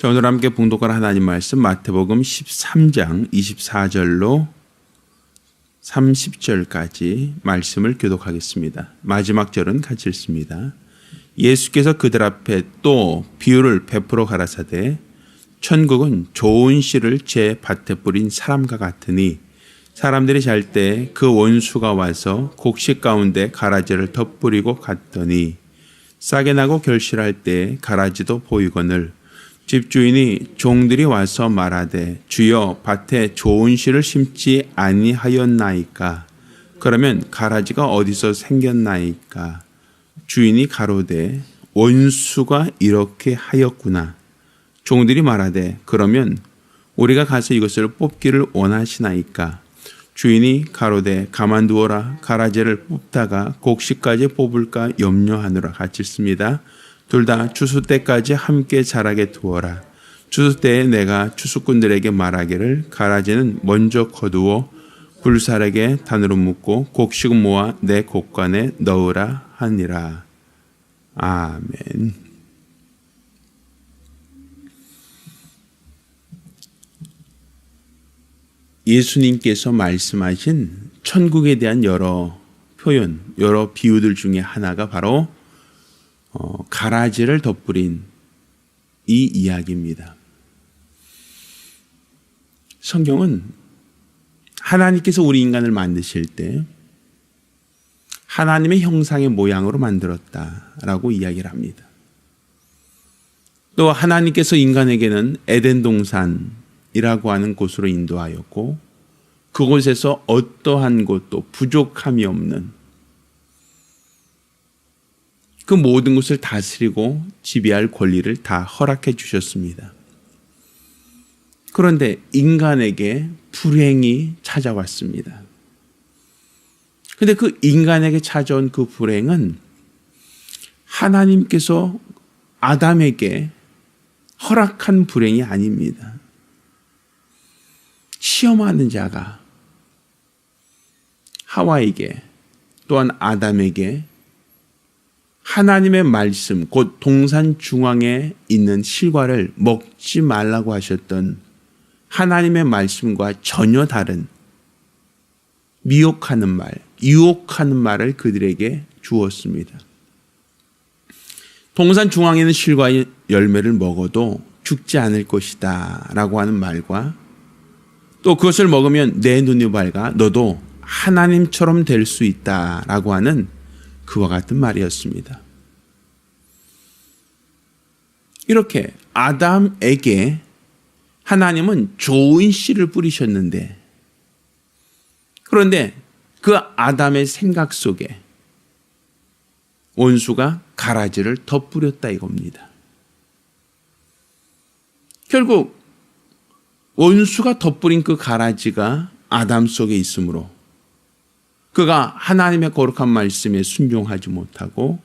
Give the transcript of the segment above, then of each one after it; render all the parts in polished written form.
자, 오늘 함께 봉독할 하나님 말씀 마태복음 13장 24절로 30절까지 말씀을 교독하겠습니다. 마지막 절은 같이 읽습니다. 예수께서 그들 앞에 또 비유를 베풀어 가라사대 천국은 좋은 씨를 제 밭에 뿌린 사람과 같으니 사람들이 잘 때 그 원수가 와서 곡식 가운데 가라지를 덧뿌리고 갔더니 싹이 나고 결실할 때 가라지도 보이거늘 집주인이 종들이 와서 말하되 주여 밭에 좋은 씨를 심지 아니하였나이까 그러면 가라지가 어디서 생겼나이까 주인이 가로되 원수가 이렇게 하였구나. 종들이 말하되 그러면 우리가 가서 이것을 뽑기를 원하시나이까 주인이 가로되 가만두어라. 가라지를 뽑다가 곡식까지 뽑을까 염려하느라 같이 씁니다. 둘 다 추수 때까지 함께 자라게 두어라. 추수 때에 내가 추수꾼들에게 말하기를 가라지는 먼저 거두어 불사르게 단으로 묶고 곡식은 모아 내 곡간에 넣으라 하니라. 아멘. 예수님께서 말씀하신 천국에 대한 여러 표현, 여러 비유들 중에 하나가 바로 가라지를 덧뿌린 이 이야기입니다. 성경은 하나님께서 우리 인간을 만드실 때 하나님의 형상의 모양으로 만들었다라고 이야기를 합니다. 또 하나님께서 인간에게는 에덴 동산이라고 하는 곳으로 인도하였고 그곳에서 어떠한 것도 부족함이 없는 그 모든 것을 다스리고 지배할 권리를 다 허락해 주셨습니다. 그런데 인간에게 불행이 찾아왔습니다. 그런데 그 인간에게 찾아온 그 불행은 하나님께서 아담에게 허락한 불행이 아닙니다. 시험하는 자가 하와에게 또한 아담에게 하나님의 말씀, 곧 동산 중앙에 있는 실과를 먹지 말라고 하셨던 하나님의 말씀과 전혀 다른 미혹하는 말, 유혹하는 말을 그들에게 주었습니다. 동산 중앙에 있는 실과의 열매를 먹어도 죽지 않을 것이다 라고 하는 말과 또 그것을 먹으면 내 눈이 밝아 너도 하나님처럼 될 수 있다 라고 하는 그와 같은 말이었습니다. 이렇게 아담에게 하나님은 좋은 씨를 뿌리셨는데 그런데 그 아담의 생각 속에 원수가 가라지를 덧뿌렸다 이겁니다. 결국 원수가 덧뿌린 그 가라지가 아담 속에 있으므로 그가 하나님의 거룩한 말씀에 순종하지 못하고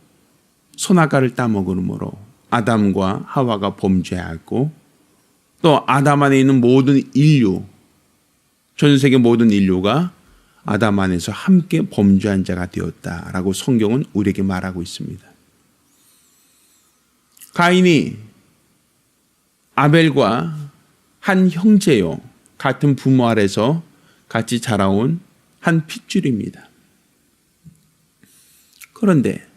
선악과를 따먹으므로 아담과 하와가 범죄하고 또 아담 안에 있는 모든 인류, 전 세계 모든 인류가 아담 안에서 함께 범죄한 자가 되었다라고 성경은 우리에게 말하고 있습니다. 가인이 아벨과 한 형제요, 같은 부모 아래서 같이 자라온 한 핏줄입니다. 그런데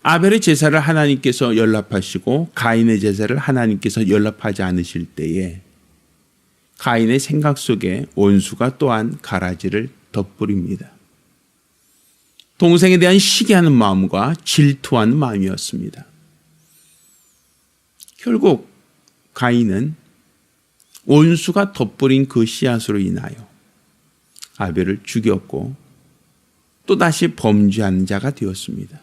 아벨의 제사를 하나님께서 연락하시고 가인의 제사를 하나님께서 연락하지 않으실 때에 가인의 생각 속에 원수가 또한 가라지를 덧뿌립니다. 동생에 대한 시기하는 마음과 질투하는 마음이었습니다. 결국 가인은 원수가 덧뿌린 그 씨앗으로 인하여 아벨을 죽였고 또다시 범죄한 자가 되었습니다.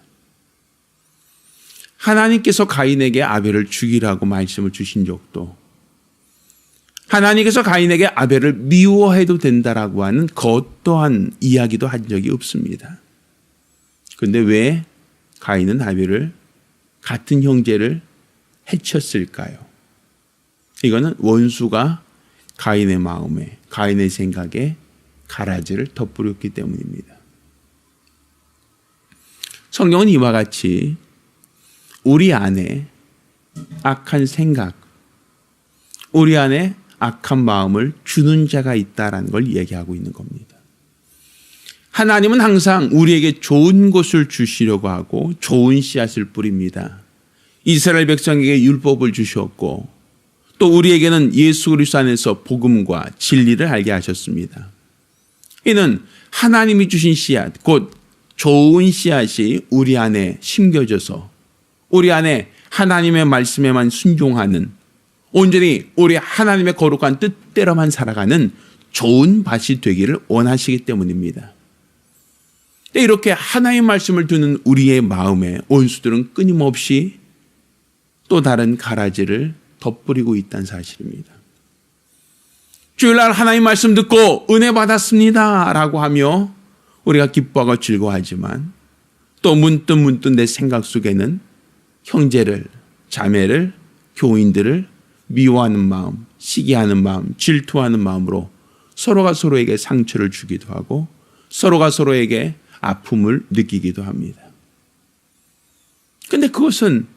하나님께서 가인에게 아벨을 죽이라고 말씀을 주신 적도 하나님께서 가인에게 아벨을 미워해도 된다라고 하는 그 어떠한 이야기도 한 적이 없습니다. 그런데 왜 가인은 아벨을 같은 형제를 해쳤을까요? 이거는 원수가 가인의 마음에 가인의 생각에 가라지를 덧뿌렸기 때문입니다. 성경은 이와 같이 우리 안에 악한 생각, 우리 안에 악한 마음을 주는 자가 있다라는 걸 얘기하고 있는 겁니다. 하나님은 항상 우리에게 좋은 것을 주시려고 하고 좋은 씨앗을 뿌립니다. 이스라엘 백성에게 율법을 주셨고 또 우리에게는 예수 그리스도 안에서 복음과 진리를 알게 하셨습니다. 이는 하나님이 주신 씨앗, 곧 좋은 씨앗이 우리 안에 심겨져서 우리 안에 하나님의 말씀에만 순종하는, 온전히 우리 하나님의 거룩한 뜻대로만 살아가는 좋은 밭이 되기를 원하시기 때문입니다. 이렇게 하나님의 말씀을 듣는 우리의 마음에 원수들은 끊임없이 또 다른 가라지를 덧뿌리고 있다는 사실입니다. 주일날 하나님 말씀 듣고 은혜 받았습니다 라고 하며 우리가 기뻐하고 즐거워하지만 또 문득 내 생각 속에는 형제를, 자매를, 교인들을 미워하는 마음, 시기하는 마음, 질투하는 마음으로 서로가 서로에게 상처를 주기도 하고 서로가 서로에게 아픔을 느끼기도 합니다. 그런데 그것은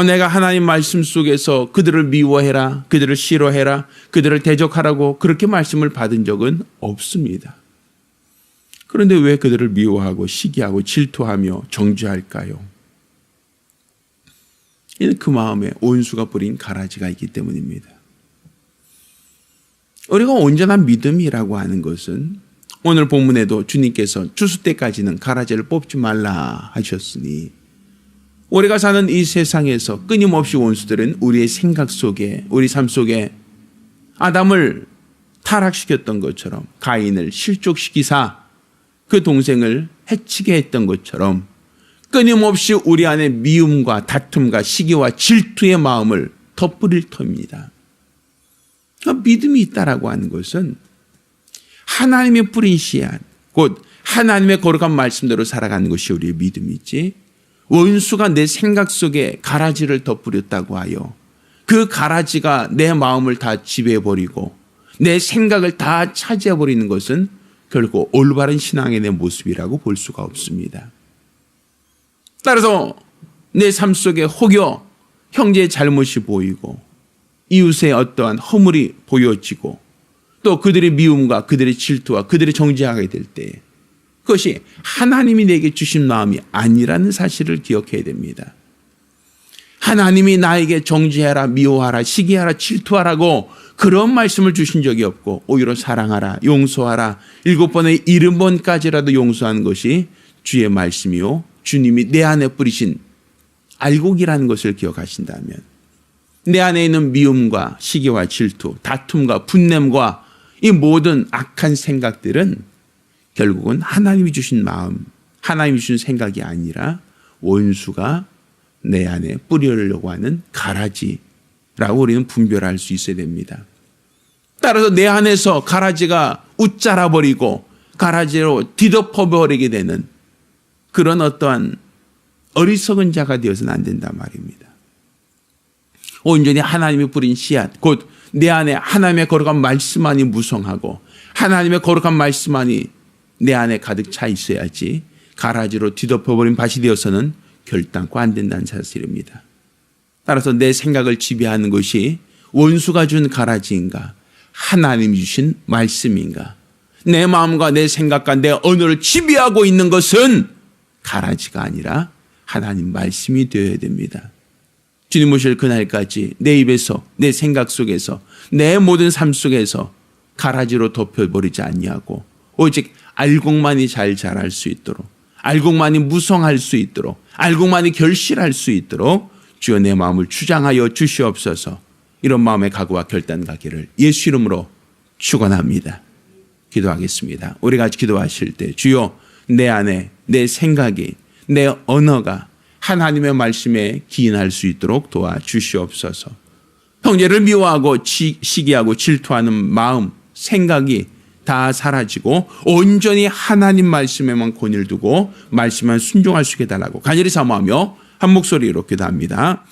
내가 하나님 말씀 속에서 그들을 미워해라, 그들을 싫어해라, 그들을 대적하라고 그렇게 말씀을 받은 적은 없습니다. 그런데 왜 그들을 미워하고 시기하고 질투하며 정죄할까요? 이는 그 마음에 원수가 뿌린 가라지가 있기 때문입니다. 우리가 온전한 믿음이라고 하는 것은 오늘 본문에도 주님께서 추수 때까지는 가라지를 뽑지 말라 하셨으니 우리가 사는 이 세상에서 끊임없이 원수들은 우리의 생각 속에, 우리 삶 속에 아담을 타락시켰던 것처럼 가인을 실족시키사 그 동생을 해치게 했던 것처럼 끊임없이 우리 안에 미움과 다툼과 시기와 질투의 마음을 덧뿌릴 터입니다. 믿음이 있다라고 하는 것은 하나님의 뿌린 씨앗, 곧 하나님의 거룩한 말씀대로 살아가는 것이 우리의 믿음이지, 원수가 내 생각 속에 가라지를 덧뿌렸다고 하여 그 가라지가 내 마음을 다 지배해버리고 내 생각을 다 차지해버리는 것은 결국 올바른 신앙의 내 모습이라고 볼 수가 없습니다. 따라서 내 삶 속에 혹여 형제의 잘못이 보이고 이웃의 어떠한 허물이 보여지고 또 그들의 미움과 그들의 질투와 그들의 정죄하게 될 때 그것이 하나님이 내게 주신 마음이 아니라는 사실을 기억해야 됩니다. 하나님이 나에게 정죄하라, 미워하라, 시기하라, 질투하라고 그런 말씀을 주신 적이 없고 오히려 사랑하라, 용서하라, 7번에 70번까지라도 용서하는 것이 주의 말씀이요 주님이 내 안에 뿌리신 알곡이라는 것을 기억하신다면 내 안에 있는 미움과 시기와 질투, 다툼과 분냄과 이 모든 악한 생각들은 결국은 하나님이 주신 마음, 하나님이 주신 생각이 아니라 원수가 내 안에 뿌리려고 하는 가라지라고 우리는 분별할 수 있어야 됩니다. 따라서 내 안에서 가라지가 웃자라 버리고 가라지로 뒤덮어 버리게 되는 그런 어떠한 어리석은 자가 되어서는 안 된단 말입니다. 온전히 하나님이 뿌린 씨앗, 곧 내 안에 하나님의 거룩한 말씀만이 무성하고 하나님의 거룩한 말씀만이 내 안에 가득 차 있어야지 가라지로 뒤덮어버린 밭이 되어서는 결단코 안 된다는 사실입니다. 따라서 내 생각을 지배하는 것이 원수가 준 가라지인가 하나님이 주신 말씀인가, 내 마음과 내 생각과 내 언어를 지배하고 있는 것은 가라지가 아니라 하나님 말씀이 되어야 됩니다. 주님 오실 그날까지 내 입에서 내 생각 속에서 내 모든 삶 속에서 가라지로 덮여버리지 아니하고 오직 알곡만이 잘 자랄 수 있도록, 알곡만이 무성할 수 있도록, 알곡만이 결실할 수 있도록 주여 내 마음을 주장하여 주시옵소서. 이런 마음의 각오와 결단 가기를 예수 이름으로 축원합니다. 기도하겠습니다. 우리가 기도하실 때 주여 내 안에 내 생각이, 내 언어가 하나님의 말씀에 기인할 수 있도록 도와주시옵소서. 형제를 미워하고 시기하고 질투하는 마음, 생각이 다 사라지고 온전히 하나님 말씀에만 권위를 두고 말씀만 순종할 수 있게 해달라고 간절히 사모하며 한 목소리로 기도합니다.